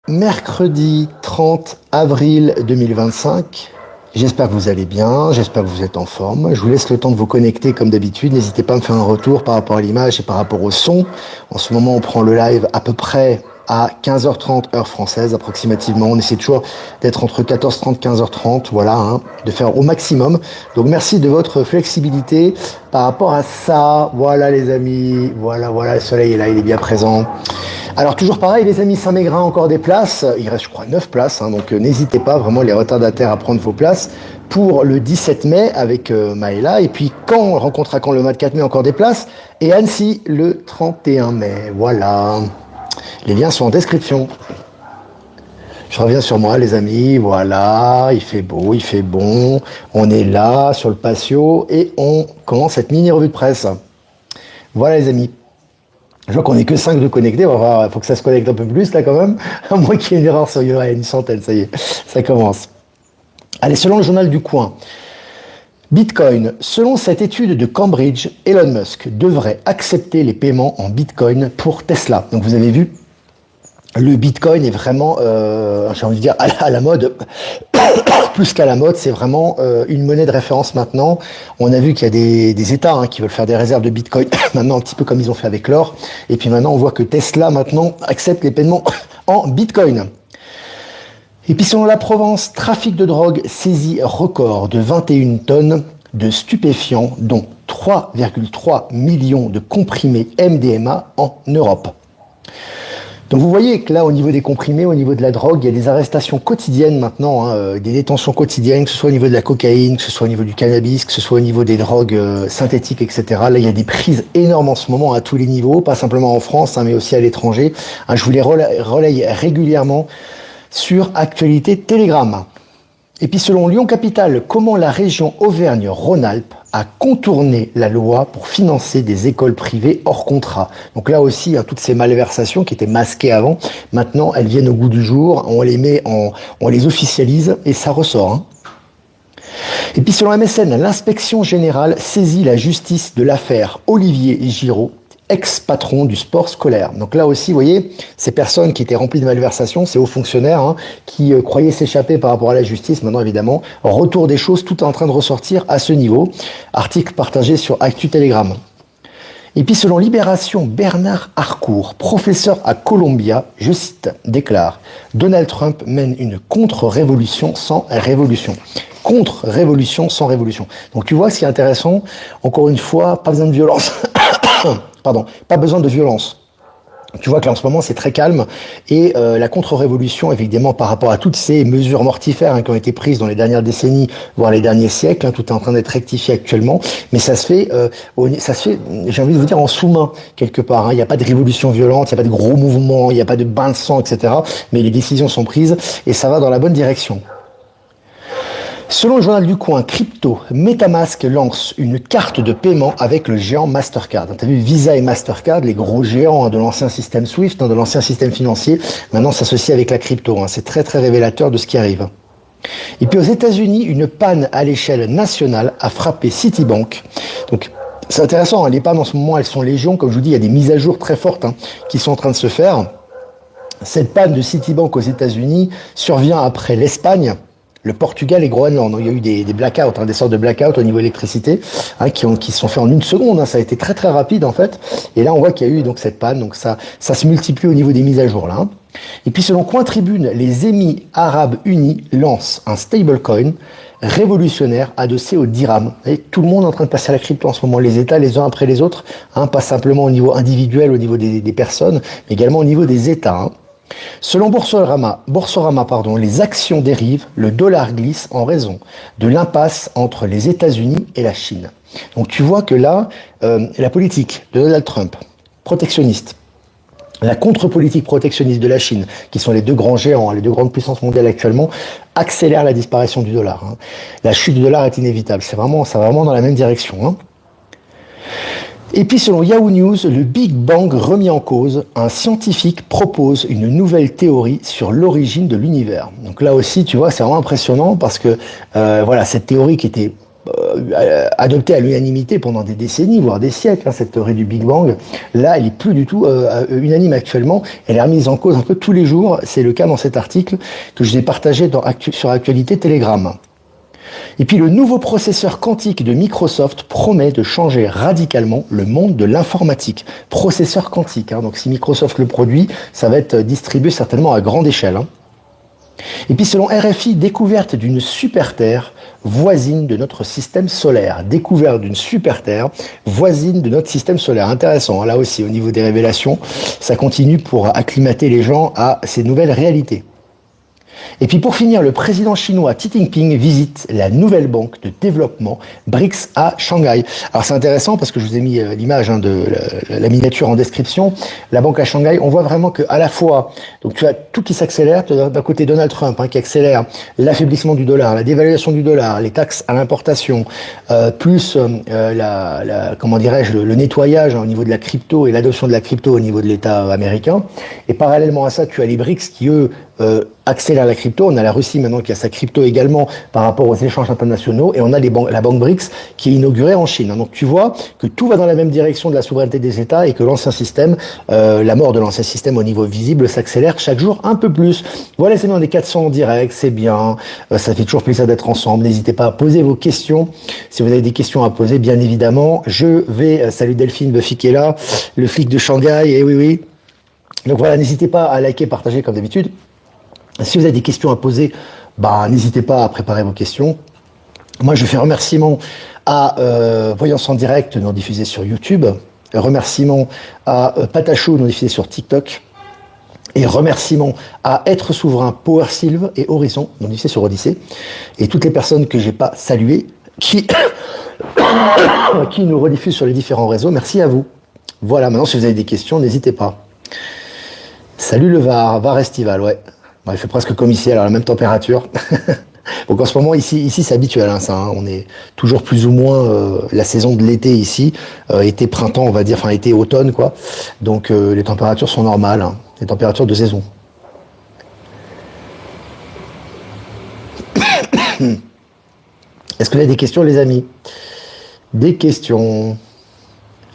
Mercredi 30 avril 2025. J'espère que vous allez bien, j'espère que vous êtes en forme. Je vous laisse le temps de vous connecter comme d'habitude. N'hésitez pas à me faire un retour par rapport à l'image et par rapport au son. En ce moment, on prend le live à peu près à 15h30 heure française approximativement. On essaie toujours d'être entre 14h30 et 15h30, voilà, hein, de faire au maximum. Donc merci de votre flexibilité par rapport à ça. Voilà les amis, voilà, le soleil est là, il est bien présent. Alors toujours pareil les amis, Saint-Mégrin encore des places, il reste je crois 9 places, hein, donc n'hésitez pas vraiment les retardataires à prendre vos places pour le 17 mai avec Maëla, et puis quand rencontre à Caen le 24 mai encore des places, et Annecy le 31 mai, voilà. Les liens sont en description. Je reviens sur moi les amis, voilà, il fait beau, il fait bon, on est là sur le patio et on commence cette mini revue de presse. Voilà les amis. Je vois qu'on n'est que 5 de connectés, il faut que ça se connecte un peu plus là quand même, à moins qu'il y ait une erreur sur une centaine, ça y est, ça commence. Allez, selon le journal du coin, Bitcoin, selon cette étude de Cambridge, Elon Musk devrait accepter les paiements en Bitcoin pour Tesla. Donc vous avez vu, le Bitcoin est vraiment, j'ai envie de dire, à la mode, plus qu'à la mode, c'est vraiment une monnaie de référence maintenant. On a vu qu'il y a des États qui veulent faire des réserves de Bitcoin, maintenant un petit peu comme ils ont fait avec l'or. Et puis maintenant, on voit que Tesla, maintenant, accepte les paiements en Bitcoin. Et puis selon la Provence, trafic de drogue saisit record de 21 tonnes de stupéfiants, dont 3,3 millions de comprimés MDMA en Europe. Donc vous voyez que là, au niveau des comprimés, au niveau de la drogue, il y a des arrestations quotidiennes maintenant, des détentions quotidiennes, que ce soit au niveau de la cocaïne, que ce soit au niveau du cannabis, que ce soit au niveau des drogues synthétiques, etc. Là, il y a des prises énormes en ce moment à tous les niveaux, pas simplement en France, mais aussi à l'étranger. Je vous les relaye régulièrement sur Actualité Telegram. Et puis selon Lyon Capital, comment la région Auvergne-Rhône-Alpes a contourné la loi pour financer des écoles privées hors contrat. Donc là aussi, toutes ces malversations qui étaient masquées avant, maintenant elles viennent au goût du jour, on les officialise et ça ressort. Et puis selon MSN, l'inspection générale saisit la justice de l'affaire Olivier Giraud, ex-patron du sport scolaire. Donc là aussi, vous voyez, ces personnes qui étaient remplies de malversations, ces hauts fonctionnaires qui croyaient s'échapper par rapport à la justice, maintenant évidemment, retour des choses, tout est en train de ressortir à ce niveau. Article partagé sur Actu Telegram. Et puis selon Libération, Bernard Harcourt, professeur à Columbia, je cite, déclare « Donald Trump mène une contre-révolution sans révolution ». Contre-révolution sans révolution. Donc tu vois, ce qui est intéressant, encore une fois, pas besoin de violence. Pardon, pas besoin de violence. Tu vois que là en ce moment c'est très calme et la contre-révolution évidemment par rapport à toutes ces mesures mortifères qui ont été prises dans les dernières décennies voire les derniers siècles, tout est en train d'être rectifié actuellement, mais ça se fait, j'ai envie de vous dire en sous-main quelque part. Il n'y a pas de révolution violente, il n'y a pas de gros mouvements, il n'y a pas de bain de sang, etc. Mais les décisions sont prises et ça va dans la bonne direction. Selon le journal du coin, Crypto, MetaMask lance une carte de paiement avec le géant Mastercard. Tu as vu Visa et Mastercard, les gros géants de l'ancien système SWIFT, de l'ancien système financier, maintenant s'associent avec la crypto. C'est très très révélateur de ce qui arrive. Et puis aux États-Unis, une panne à l'échelle nationale a frappé Citibank. Donc c'est intéressant, les pannes en ce moment elles sont légion, comme je vous dis, il y a des mises à jour très fortes qui sont en train de se faire. Cette panne de Citibank aux États-Unis survient après l'Espagne, le Portugal et Groenland. Il y a eu des blackouts, des sortes de blackouts au niveau électricité, qui se sont faits en une seconde. Ça a été très très rapide en fait. Et là on voit qu'il y a eu donc cette panne, donc ça se multiplie au niveau des mises à jour là. Et puis selon Coin Tribune, les Émis Arabes Unis lancent un stablecoin révolutionnaire adossé au dirham. Et tout le monde est en train de passer à la crypto en ce moment, les États les uns après les autres, pas simplement au niveau individuel, au niveau des personnes, mais également au niveau des États. Selon Boursorama, les actions dérivent, le dollar glisse en raison de l'impasse entre les États-Unis et la Chine. Donc tu vois que là, la politique de Donald Trump, protectionniste, la contre-politique protectionniste de la Chine, qui sont les deux grands géants, les deux grandes puissances mondiales actuellement, accélère la disparition du dollar. La chute du dollar est inévitable, ça va vraiment dans la même direction. Et puis selon Yahoo News, le Big Bang remis en cause, un scientifique propose une nouvelle théorie sur l'origine de l'univers. Donc là aussi, tu vois, c'est vraiment impressionnant parce que cette théorie qui était adoptée à l'unanimité pendant des décennies, voire des siècles, hein, cette théorie du Big Bang. Là, elle est plus du tout unanime actuellement. Elle est remise en cause un peu tous les jours. C'est le cas dans cet article que je vous ai partagé sur Actualité Telegram. Et puis le nouveau processeur quantique de Microsoft promet de changer radicalement le monde de l'informatique. Processeur quantique, hein, donc si Microsoft le produit, ça va être distribué certainement à grande échelle. Hein. Et puis selon RFI, découverte d'une super Terre voisine de notre système solaire. Découverte d'une super Terre voisine de notre système solaire. Intéressant, hein, là aussi au niveau des révélations, ça continue pour acclimater les gens à ces nouvelles réalités. Et puis pour finir, le président chinois Xi Jinping visite la nouvelle banque de développement BRICS à Shanghai. Alors c'est intéressant parce que je vous ai mis l'image de la miniature en description. La banque à Shanghai, on voit vraiment que à la fois, donc tu as tout qui s'accélère. Tu as d'un côté Donald Trump qui accélère l'affaiblissement du dollar, la dévaluation du dollar, les taxes à l'importation, plus comment dirais-je, le nettoyage au niveau de la crypto et l'adoption de la crypto au niveau de l'État américain. Et parallèlement à ça, tu as les BRICS qui eux accélère la crypto. On a la Russie maintenant qui a sa crypto également par rapport aux échanges internationaux et on a la banque BRICS qui est inaugurée en Chine. Donc tu vois que tout va dans la même direction de la souveraineté des États et que l'ancien système, la mort de l'ancien système au niveau visible s'accélère chaque jour un peu plus. Voilà, c'est bien, on est 400 en direct, c'est bien, ça fait toujours plaisir d'être ensemble. N'hésitez pas à poser vos questions. Si vous avez des questions à poser, bien évidemment, je vais, salut Delphine, Buffy qui est là, le flic de Shanghai, et oui. Donc voilà, n'hésitez pas à liker, partager comme d'habitude. Si vous avez des questions à poser, n'hésitez pas à préparer vos questions. Moi, je fais remerciement à Voyance en direct, non diffusé sur YouTube. Remerciement à Patachou, non diffusé sur TikTok. Et remerciement à Être Souverain, Power Sylve et Horizon, non diffusé sur Odyssée. Et toutes les personnes que j'ai pas saluées, qui nous rediffusent sur les différents réseaux. Merci à vous. Voilà, maintenant, si vous avez des questions, n'hésitez pas. Salut le Var estival, ouais. Il fait presque comme ici, alors la même température. Donc en ce moment, ici c'est habituel, hein, ça. Hein, on est toujours plus ou moins la saison de l'été ici, été, printemps, on va dire, enfin été, automne, quoi. Donc les températures sont normales, hein, les températures de saison. Est-ce que vous avez des questions, les amis? Des questions?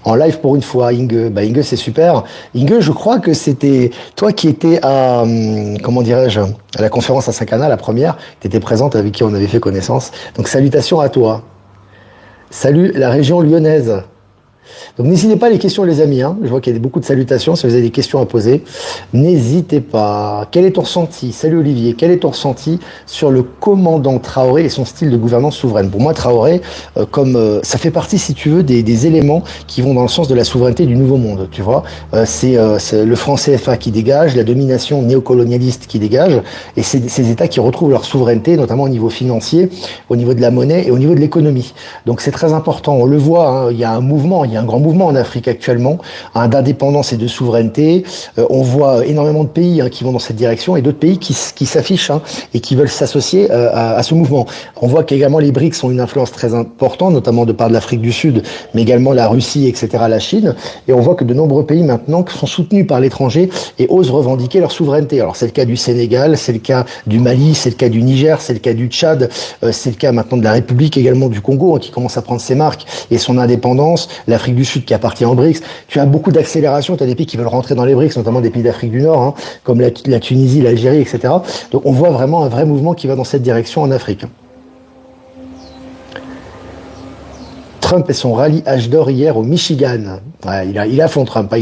En live pour une fois, Inge. Inge, c'est super. Inge, je crois que c'était toi qui étais à, comment dirais-je, à la conférence à Saint-Cana, la première. Tu étais présente, avec qui on avait fait connaissance. Donc, salutations à toi. Salut la région lyonnaise. Donc n'hésitez pas, les questions, les amis, hein. Je vois qu'il y a beaucoup de salutations. Si vous avez des questions à poser, n'hésitez pas. Quel est ton ressenti? Salut Olivier. Quel est ton ressenti sur le commandant Traoré et son style de gouvernance souveraine? Pour moi, Traoré, ça fait partie, si tu veux, des éléments qui vont dans le sens de la souveraineté du nouveau monde. Tu vois, c'est le franc CFA qui dégage, la domination néocolonialiste qui dégage, et c'est ces États qui retrouvent leur souveraineté, notamment au niveau financier, au niveau de la monnaie et au niveau de l'économie. Donc c'est très important. On le voit, hein, il y a un mouvement, il y a un grand mouvement en Afrique actuellement, hein, d'indépendance et de souveraineté. On voit énormément de pays qui vont dans cette direction et d'autres pays qui s'affichent et qui veulent s'associer à ce mouvement. On voit qu'également les BRICS ont une influence très importante, notamment de part de l'Afrique du Sud, mais également la Russie, etc., la Chine. Et on voit que de nombreux pays maintenant sont soutenus par l'étranger et osent revendiquer leur souveraineté. Alors c'est le cas du Sénégal, c'est le cas du Mali, c'est le cas du Niger, c'est le cas du Tchad, c'est le cas maintenant de la République également du Congo, qui commence à prendre ses marques et son indépendance. L'Afrique du Sud qui appartient aux BRICS. Tu as beaucoup d'accélération, tu as des pays qui veulent rentrer dans les BRICS, notamment des pays d'Afrique du Nord, comme la Tunisie, l'Algérie, etc. Donc on voit vraiment un vrai mouvement qui va dans cette direction en Afrique. Trump et son rallye H d'or hier au Michigan. Ouais, il a fond Trump.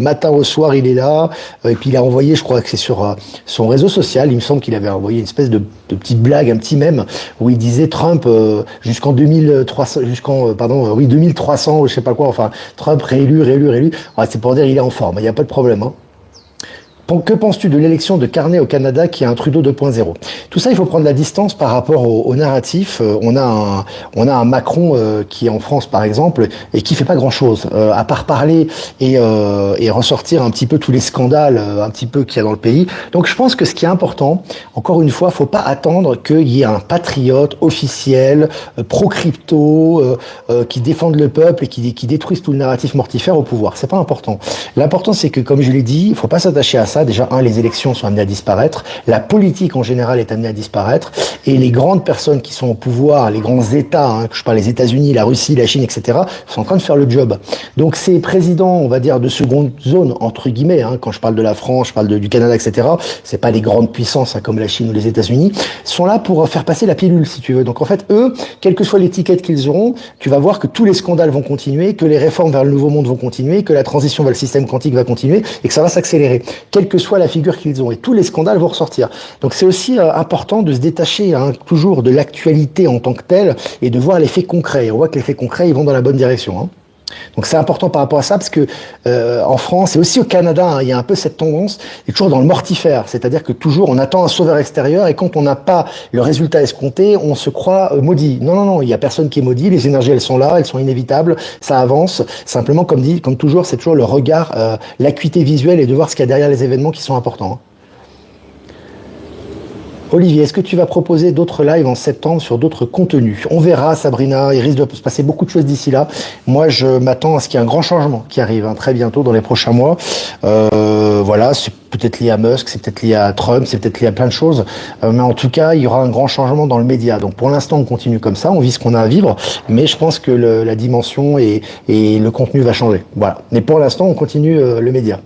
Matin au soir, il est là. Et puis il a envoyé, je crois que c'est sur son réseau social, il me semble qu'il avait envoyé une espèce de petite blague, un petit mème, où il disait Trump jusqu'en 2300, 2300, je sais pas quoi. Enfin, Trump réélu. Ouais, c'est pour dire il est en forme. Il n'y a pas de problème. Que penses-tu de l'élection de Carney au Canada qui a un Trudeau 2.0? Tout ça, il faut prendre la distance par rapport au narratif. On a un Macron qui est en France, par exemple, et qui fait pas grand-chose, à part parler et ressortir un petit peu tous les scandales un petit peu qu'il y a dans le pays. Donc je pense que ce qui est important, encore une fois, faut pas attendre qu'il y ait un patriote officiel, pro-crypto, qui défende le peuple et qui détruise tout le narratif mortifère au pouvoir. C'est pas important. L'important, c'est que, comme je l'ai dit, il faut pas s'attacher à ça. ça, déjà, les élections sont amenées à disparaître, la politique en général est amenée à disparaître, et les grandes personnes qui sont au pouvoir, les grands États, hein, que je parle les États-Unis, la Russie, la Chine, etc., sont en train de faire le job. Donc ces présidents, on va dire, de seconde zone, entre guillemets, hein, quand je parle de la France, je parle du Canada, etc., c'est pas des grandes puissances hein, comme la Chine ou les États-Unis, sont là pour faire passer la pilule, si tu veux. Donc en fait, eux, quelle que soit l'étiquette qu'ils auront, tu vas voir que tous les scandales vont continuer, que les réformes vers le nouveau monde vont continuer, que la transition vers le système quantique va continuer, et que ça va s'accélérer, quelle que soit la figure qu'ils ont. Et tous les scandales vont ressortir. Donc c'est aussi important de se détacher hein, toujours de l'actualité en tant que telle et de voir les faits concrets. Et on voit que les faits concrets, ils vont dans la bonne direction. Hein. Donc c'est important par rapport à ça parce que en France et aussi au Canada, hein, il y a un peu cette tendance, et toujours dans le mortifère, c'est-à-dire que toujours on attend un sauveur extérieur et quand on n'a pas le résultat escompté, on se croit maudit. Non, non, non, il y a personne qui est maudit, les énergies elles sont là, elles sont inévitables, ça avance. Simplement comme toujours, c'est toujours le regard, l'acuité visuelle et de voir ce qu'il y a derrière les événements qui sont importants. Hein. Olivier, est-ce que tu vas proposer d'autres lives en septembre sur d'autres contenus? On verra, Sabrina, il risque de se passer beaucoup de choses d'ici là. Moi, je m'attends à ce qu'il y ait un grand changement qui arrive hein, très bientôt, dans les prochains mois. Voilà, c'est peut-être lié à Musk, c'est peut-être lié à Trump, c'est peut-être lié à plein de choses. Mais en tout cas, il y aura un grand changement dans le média. Donc pour l'instant, on continue comme ça, on vit ce qu'on a à vivre. Mais je pense que la dimension et le contenu va changer. Voilà. Mais pour l'instant, on continue le média.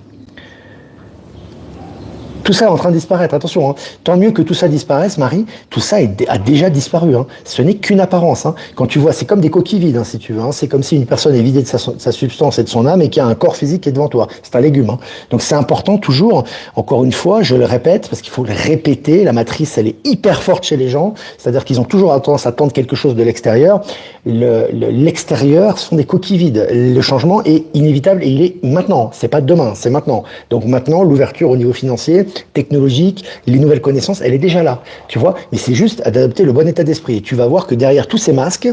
Tout ça est en train de disparaître, attention, hein. Tant mieux que tout ça disparaisse, Marie, tout ça a déjà disparu. Hein. Ce n'est qu'une apparence. Hein. Quand tu vois, c'est comme des coquilles vides, hein, si tu veux. Hein. C'est comme si une personne est vidée de sa substance et de son âme et qui a un corps physique qui est devant toi. C'est un légume. Hein. Donc c'est important toujours, encore une fois, je le répète, parce qu'il faut le répéter, la matrice, elle est hyper forte chez les gens, c'est-à-dire qu'ils ont toujours tendance à attendre quelque chose de l'extérieur. L'extérieur sont des coquilles vides. Le changement est inévitable et il est maintenant. C'est pas demain, c'est maintenant. Donc maintenant, l'ouverture au niveau financier, technologique, les nouvelles connaissances, elle est déjà là, tu vois. Mais c'est juste d'adopter le bon état d'esprit. Et tu vas voir que derrière tous ces masques,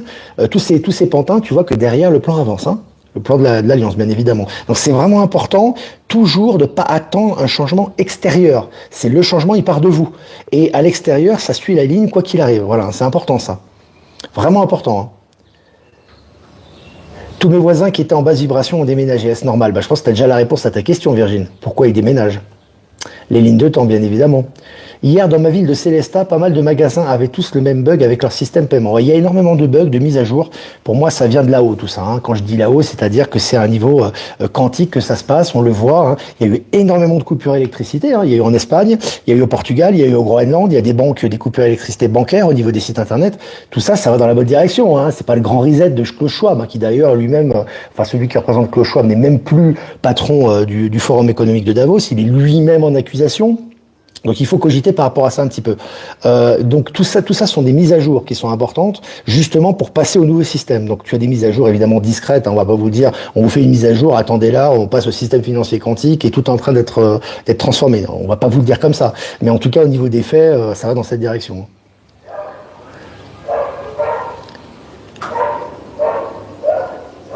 tous ces pantins, tu vois que derrière le plan avance, hein. Le plan de l'Alliance, bien évidemment. Donc c'est vraiment important, toujours de pas attendre un changement extérieur. C'est le changement, il part de vous. Et à l'extérieur, ça suit la ligne, quoi qu'il arrive. Voilà, c'est important ça. Vraiment important, hein. Tous mes voisins qui étaient en basse vibration ont déménagé. Est-ce normal? Je pense que tu as déjà la réponse à ta question, Virgile. Pourquoi ils déménagent? Les lignes de temps, bien évidemment. Hier, dans ma ville de Célestat, pas mal de magasins avaient tous le même bug avec leur système paiement. Il y a énormément de bugs, de mises à jour. Pour moi, ça vient de là-haut, tout ça. Hein. Quand je dis là-haut, c'est-à-dire que c'est à un niveau quantique que ça se passe, on le voit. Hein. Il y a eu énormément de coupures d'électricité. Hein. Il y a eu en Espagne, il y a eu au Portugal, il y a eu au Groenland, il y a des banques, des coupures d'électricité bancaires au niveau des sites internet. Tout ça, ça va dans la bonne direction. Hein. C'est pas le grand reset de Klaus Schwab, hein, qui d'ailleurs lui-même, enfin celui qui représente Klaus Schwab n'est même plus patron du Forum économique de Davos. Il est lui-même en accusation. Donc il faut cogiter par rapport à ça un petit peu. Donc tout ça sont des mises à jour qui sont importantes, justement pour passer au nouveau système. Donc tu as des mises à jour évidemment discrètes. Hein, on va pas vous dire, on vous fait une mise à jour, attendez là, on passe au système financier quantique et tout est en train d'être transformé. On va pas vous le dire comme ça, mais en tout cas au niveau des faits, ça va dans cette direction.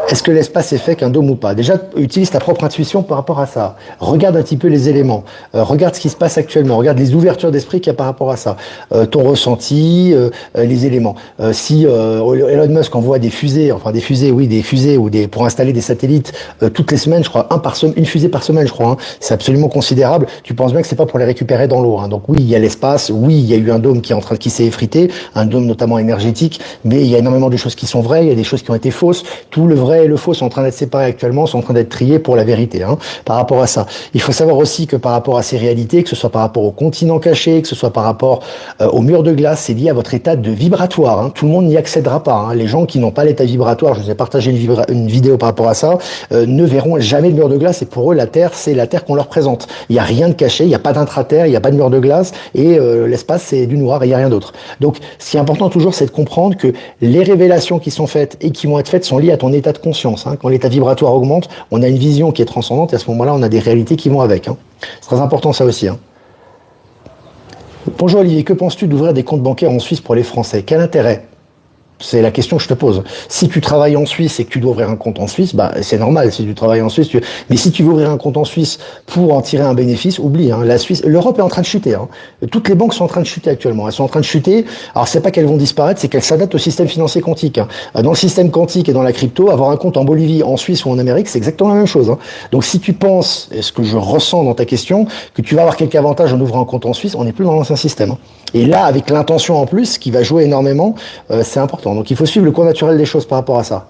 Est-ce que l'espace est fait qu'un dôme ou pas? Déjà, utilise ta propre intuition par rapport à ça. Regarde un petit peu les éléments. Regarde ce qui se passe actuellement. Regarde les ouvertures d'esprit qu'il y a par rapport à ça. Ton ressenti, les éléments. Si Elon Musk envoie des fusées, ou pour installer des satellites toutes les semaines, je crois, une fusée par semaine, je crois. Hein, c'est absolument considérable. Tu penses bien que c'est pas pour les récupérer dans l'eau. Hein. Donc oui, il y a l'espace. Oui, il y a eu un dôme qui s'est effrité, un dôme notamment énergétique. Mais il y a énormément de choses qui sont vraies. Il y a des choses qui ont été fausses. Tout le vrai et le faux sont en train d'être séparés actuellement, sont en train d'être triés pour la vérité, hein, par rapport à ça. Il faut savoir aussi que par rapport à ces réalités, que ce soit par rapport au continent caché, que ce soit par rapport au mur de glace, c'est lié à votre état de vibratoire. Hein. Tout le monde n'y accédera pas. Hein. Les gens qui n'ont pas l'état vibratoire, je vous ai partagé une vidéo par rapport à ça, ne verront jamais le mur de glace et pour eux, la Terre, c'est la Terre qu'on leur présente. Il n'y a rien de caché, il n'y a pas d'intraterre, il n'y a pas de mur de glace et l'espace, c'est du noir et il n'y a rien d'autre. Donc, ce qui est important toujours, c'est de comprendre que les révélations qui sont faites et qui vont être faites sont liées à ton état de conscience. Hein. Quand l'état vibratoire augmente, on a une vision qui est transcendante et à ce moment-là, on a des réalités qui vont avec. Hein. C'est très important ça aussi. Hein. Bonjour Olivier, que penses-tu d'ouvrir des comptes bancaires en Suisse pour les Français? Quel intérêt? C'est la question que je te pose. Si tu travailles en Suisse et que tu dois ouvrir un compte en Suisse, bah c'est normal. Si tu travailles en Suisse, mais si tu veux ouvrir un compte en Suisse pour en tirer un bénéfice, oublie. Hein, la Suisse, l'Europe est en train de chuter. Hein. Toutes les banques sont en train de chuter actuellement. Elles sont en train de chuter. Alors c'est pas qu'elles vont disparaître, c'est qu'elles s'adaptent au système financier quantique. Hein. Dans le système quantique et dans la crypto, avoir un compte en Bolivie, en Suisse ou en Amérique, c'est exactement la même chose. Hein. Donc si tu penses, et ce que je ressens dans ta question, que tu vas avoir quelques avantages en ouvrant un compte en Suisse, on n'est plus dans l'ancien système. Hein. Et là, avec l'intention en plus, qui va jouer énormément, c'est important. Donc il faut suivre le cours naturel des choses par rapport à ça.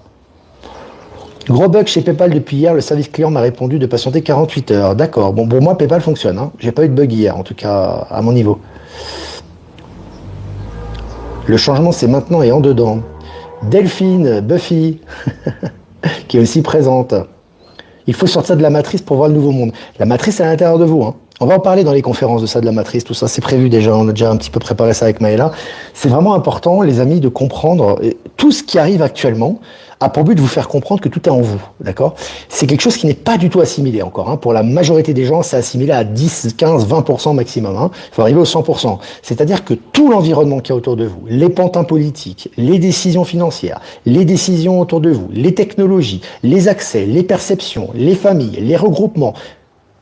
Gros bug chez PayPal depuis hier, le service client m'a répondu de patienter 48 heures. D'accord. Bon, pour moi, PayPal fonctionne. Hein. J'ai pas eu de bug hier, en tout cas à mon niveau. Le changement, c'est maintenant et en dedans. Delphine, Buffy, qui est aussi présente. Il faut sortir de la matrice pour voir le nouveau monde. La matrice est à l'intérieur de vous. Hein. On va en parler dans les conférences de ça, de la matrice, tout ça. C'est prévu déjà. On a déjà un petit peu préparé ça avec Maëla. C'est vraiment important, les amis, de comprendre tout ce qui arrive actuellement a pour but de vous faire comprendre que tout est en vous, d'accord? C'est quelque chose qui n'est pas du tout assimilé encore. Hein. Pour la majorité des gens, c'est assimilé à 10, 15, 20% maximum. Hein. Il faut arriver au 100%. C'est-à-dire que tout l'environnement qui est autour de vous, les pantins politiques, les décisions financières, les décisions autour de vous, les technologies, les accès, les perceptions, les familles, les regroupements,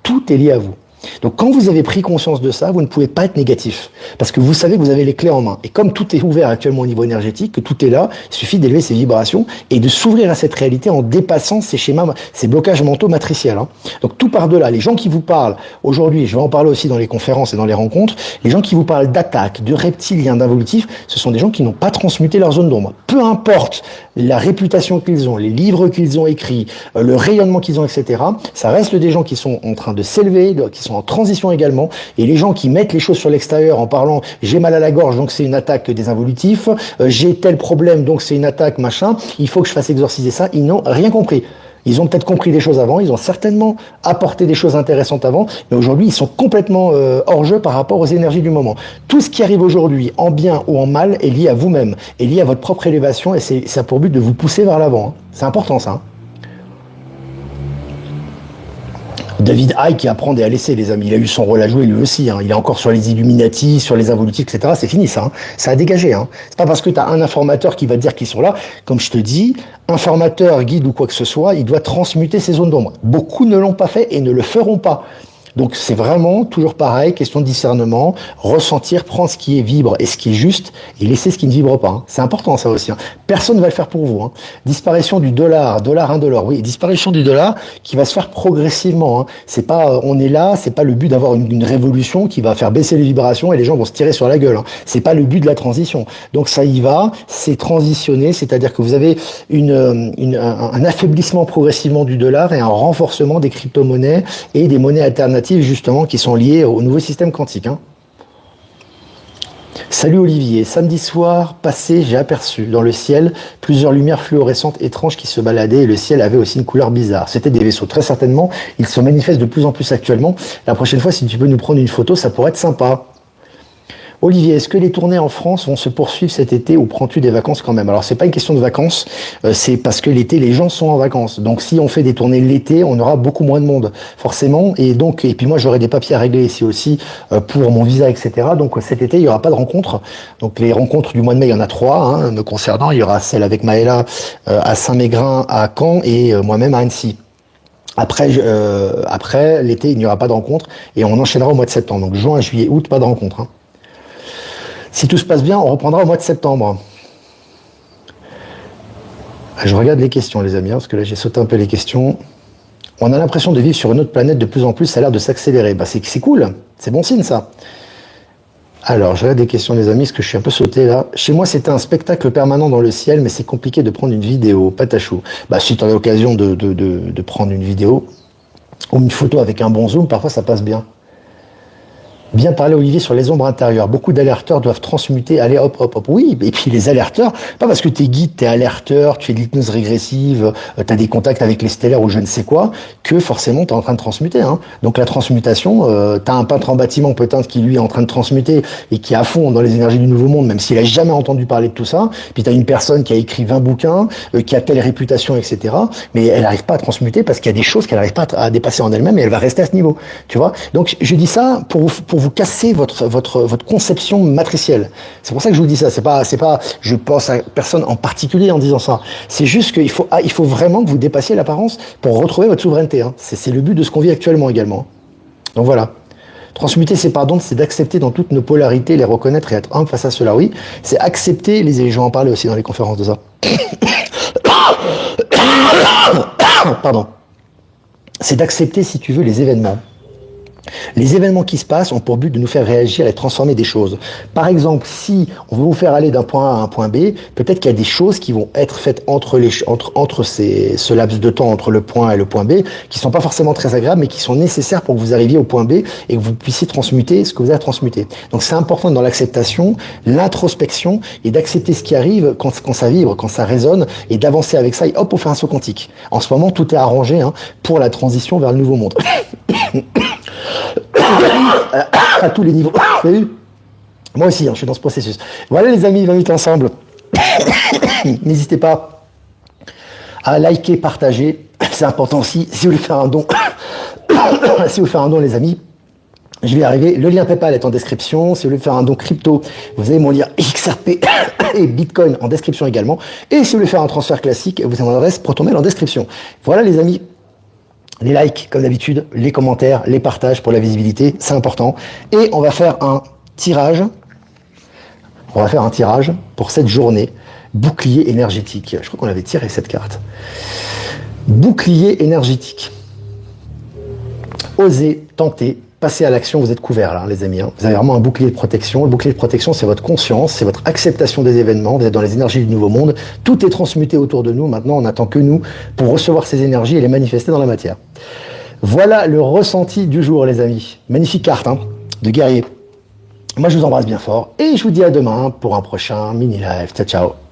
tout est lié à vous. Donc quand vous avez pris conscience de ça, vous ne pouvez pas être négatif. Parce que vous savez que vous avez les clés en main. Et comme tout est ouvert actuellement au niveau énergétique, que tout est là, il suffit d'élever ses vibrations et de s'ouvrir à cette réalité en dépassant ces schémas, ces blocages mentaux matriciels. Hein. Donc tout par-delà, les gens qui vous parlent, aujourd'hui, je vais en parler aussi dans les conférences et dans les rencontres, les gens qui vous parlent d'attaque, de reptiliens, d'involutifs, ce sont des gens qui n'ont pas transmuté leur zone d'ombre. Peu importe la réputation qu'ils ont, les livres qu'ils ont écrits, le rayonnement qu'ils ont, etc., ça reste des gens qui sont en train de s'élever, qui sont en transition également, et les gens qui mettent les choses sur l'extérieur en parlant j'ai mal à la gorge donc c'est une attaque des involutifs, j'ai tel problème donc c'est une attaque machin, il faut que je fasse exorciser ça, ils n'ont rien compris. Ils ont peut-être compris des choses avant, ils ont certainement apporté des choses intéressantes avant, mais aujourd'hui ils sont complètement hors jeu par rapport aux énergies du moment. Tout ce qui arrive aujourd'hui, en bien ou en mal, est lié à vous-même, est lié à votre propre élévation, et ça a pour but de vous pousser vers l'avant. Hein. C'est important ça. Hein. David Icke qui apprend des ALC, les amis. Il a eu son rôle à jouer lui aussi. Hein. Il est encore sur les Illuminati, sur les involutifs, etc. C'est fini ça. Hein. Ça a dégagé. Hein. C'est pas parce que tu as un informateur qui va te dire qu'ils sont là. Comme je te dis, informateur, guide ou quoi que ce soit, il doit transmuter ces zones d'ombre. Beaucoup ne l'ont pas fait et ne le feront pas. Donc c'est vraiment toujours pareil, question de discernement, ressentir, prendre ce qui est vibre et ce qui est juste et laisser ce qui ne vibre pas. Hein. C'est important ça aussi. Hein. Personne ne va le faire pour vous. Hein. Disparition du dollar, $1, oui, disparition du dollar qui va se faire progressivement. Hein. C'est pas, on est là, c'est pas le but d'avoir une révolution qui va faire baisser les vibrations et les gens vont se tirer sur la gueule. Hein. C'est pas le but de la transition. Donc ça y va, c'est transitionné, c'est-à-dire que vous avez un affaiblissement progressivement du dollar et un renforcement des crypto-monnaies et des monnaies alternatives justement qui sont liées au nouveau système quantique. Hein. Salut Olivier, samedi soir passé, j'ai aperçu dans le ciel plusieurs lumières fluorescentes étranges qui se baladaient et le ciel avait aussi une couleur bizarre. C'était des vaisseaux, très certainement. Ils se manifestent de plus en plus actuellement. La prochaine fois, si tu peux nous prendre une photo, ça pourrait être sympa. Olivier, est-ce que les tournées en France vont se poursuivre cet été ou prends-tu des vacances quand même? Alors c'est pas une question de vacances, c'est parce que l'été les gens sont en vacances. Donc si on fait des tournées l'été, on aura beaucoup moins de monde forcément. Et puis moi j'aurai des papiers à régler ici aussi pour mon visa, etc. Donc cet été il y aura pas de rencontres. Donc les rencontres du mois de mai il y en a 3 hein, me concernant. Il y aura celle avec Maëla à Saint-Mégrin, à Caen et moi-même à Annecy. Après l'été il n'y aura pas de rencontres et on enchaînera au mois de septembre. Donc juin, juillet, août, pas de rencontres. Hein. Si tout se passe bien, on reprendra au mois de septembre. Je regarde les questions, les amis, parce que là, j'ai sauté un peu les questions. On a l'impression de vivre sur une autre planète de plus en plus, ça a l'air de s'accélérer. Bah, c'est cool, c'est bon signe, ça. Alors, je regarde les questions, les amis, parce que je suis un peu sauté, là. Chez moi, c'était un spectacle permanent dans le ciel, mais c'est compliqué de prendre une vidéo, patachou. Bah, si tu as l'occasion de prendre une vidéo ou une photo avec un bon zoom, parfois, ça passe bien. Bien parler Olivier sur les ombres intérieures. Beaucoup d'alerteurs doivent transmuter, allez hop, hop, hop. Oui, et puis les alerteurs, pas parce que t'es guide, t'es alerteur, tu fais de l'hypnose régressive, t'as des contacts avec les stellaires ou je ne sais quoi, que forcément t'es en train de transmuter. Hein. Donc la transmutation, t'as un peintre en bâtiment peut-être qui lui est en train de transmuter et qui est à fond dans les énergies du nouveau monde, même s'il a jamais entendu parler de tout ça. Puis t'as une personne qui a écrit 20 bouquins, qui a telle réputation, etc. Mais elle n'arrive pas à transmuter parce qu'il y a des choses qu'elle n'arrive pas à dépasser en elle-même et elle va rester à ce niveau. Tu vois. Donc je dis ça pour pour vous casser votre conception matricielle. C'est pour ça que je vous dis ça. C'est pas, je pense à personne en particulier en disant ça. C'est juste qu'il faut, il faut vraiment que vous dépassiez l'apparence pour retrouver votre souveraineté. Hein. C'est le but de ce qu'on vit actuellement également. Donc voilà. Transmuter ses pardons, c'est d'accepter dans toutes nos polarités, les reconnaître et être humble face à cela. Oui, c'est accepter les. Je vais en parler aussi dans les conférences de ça. Pardon. C'est d'accepter, si tu veux, les événements. Les événements qui se passent ont pour but de nous faire réagir et transformer des choses. Par exemple, si on veut vous faire aller d'un point A à un point B, peut-être qu'il y a des choses qui vont être faites entre ce laps de temps entre le point A et le point B, qui sont pas forcément très agréables, mais qui sont nécessaires pour que vous arriviez au point B et que vous puissiez transmuter ce que vous avez transmuté. Donc c'est important dans l'acceptation, l'introspection et d'accepter ce qui arrive quand ça vibre, quand ça résonne et d'avancer avec ça et hop, on fait un saut quantique. En ce moment, tout est arrangé pour la transition vers le nouveau monde. À tous les niveaux. Vous avez vu ? Moi aussi, je suis dans ce processus. Voilà les amis, 20 minutes ensemble. N'hésitez pas à liker, partager. C'est important aussi. Si vous voulez faire un don, si vous voulez faire un don, les amis, je vais y arriver. Le lien PayPal est en description. Si vous voulez faire un don crypto, vous avez mon lien XRP et Bitcoin en description également. Et si vous voulez faire un transfert classique, vous avez mon adresse ProtonMail en description. Voilà les amis. Les likes, comme d'habitude, les commentaires, les partages pour la visibilité, c'est important. Et on va faire un tirage. On va faire un tirage pour cette journée. Bouclier énergétique. Je crois qu'on avait tiré cette carte. Bouclier énergétique. Osez, tentez, passez à l'action, vous êtes couverts là, les amis. Vous avez vraiment un bouclier de protection. Le bouclier de protection, c'est votre conscience, c'est votre acceptation des événements. Vous êtes dans les énergies du nouveau monde. Tout est transmuté autour de nous. Maintenant, on n'attend que nous pour recevoir ces énergies et les manifester dans la matière. Voilà le ressenti du jour, les amis. Magnifique carte de guerrier. Moi, je vous embrasse bien fort et je vous dis à demain pour un prochain mini live. Ciao, ciao.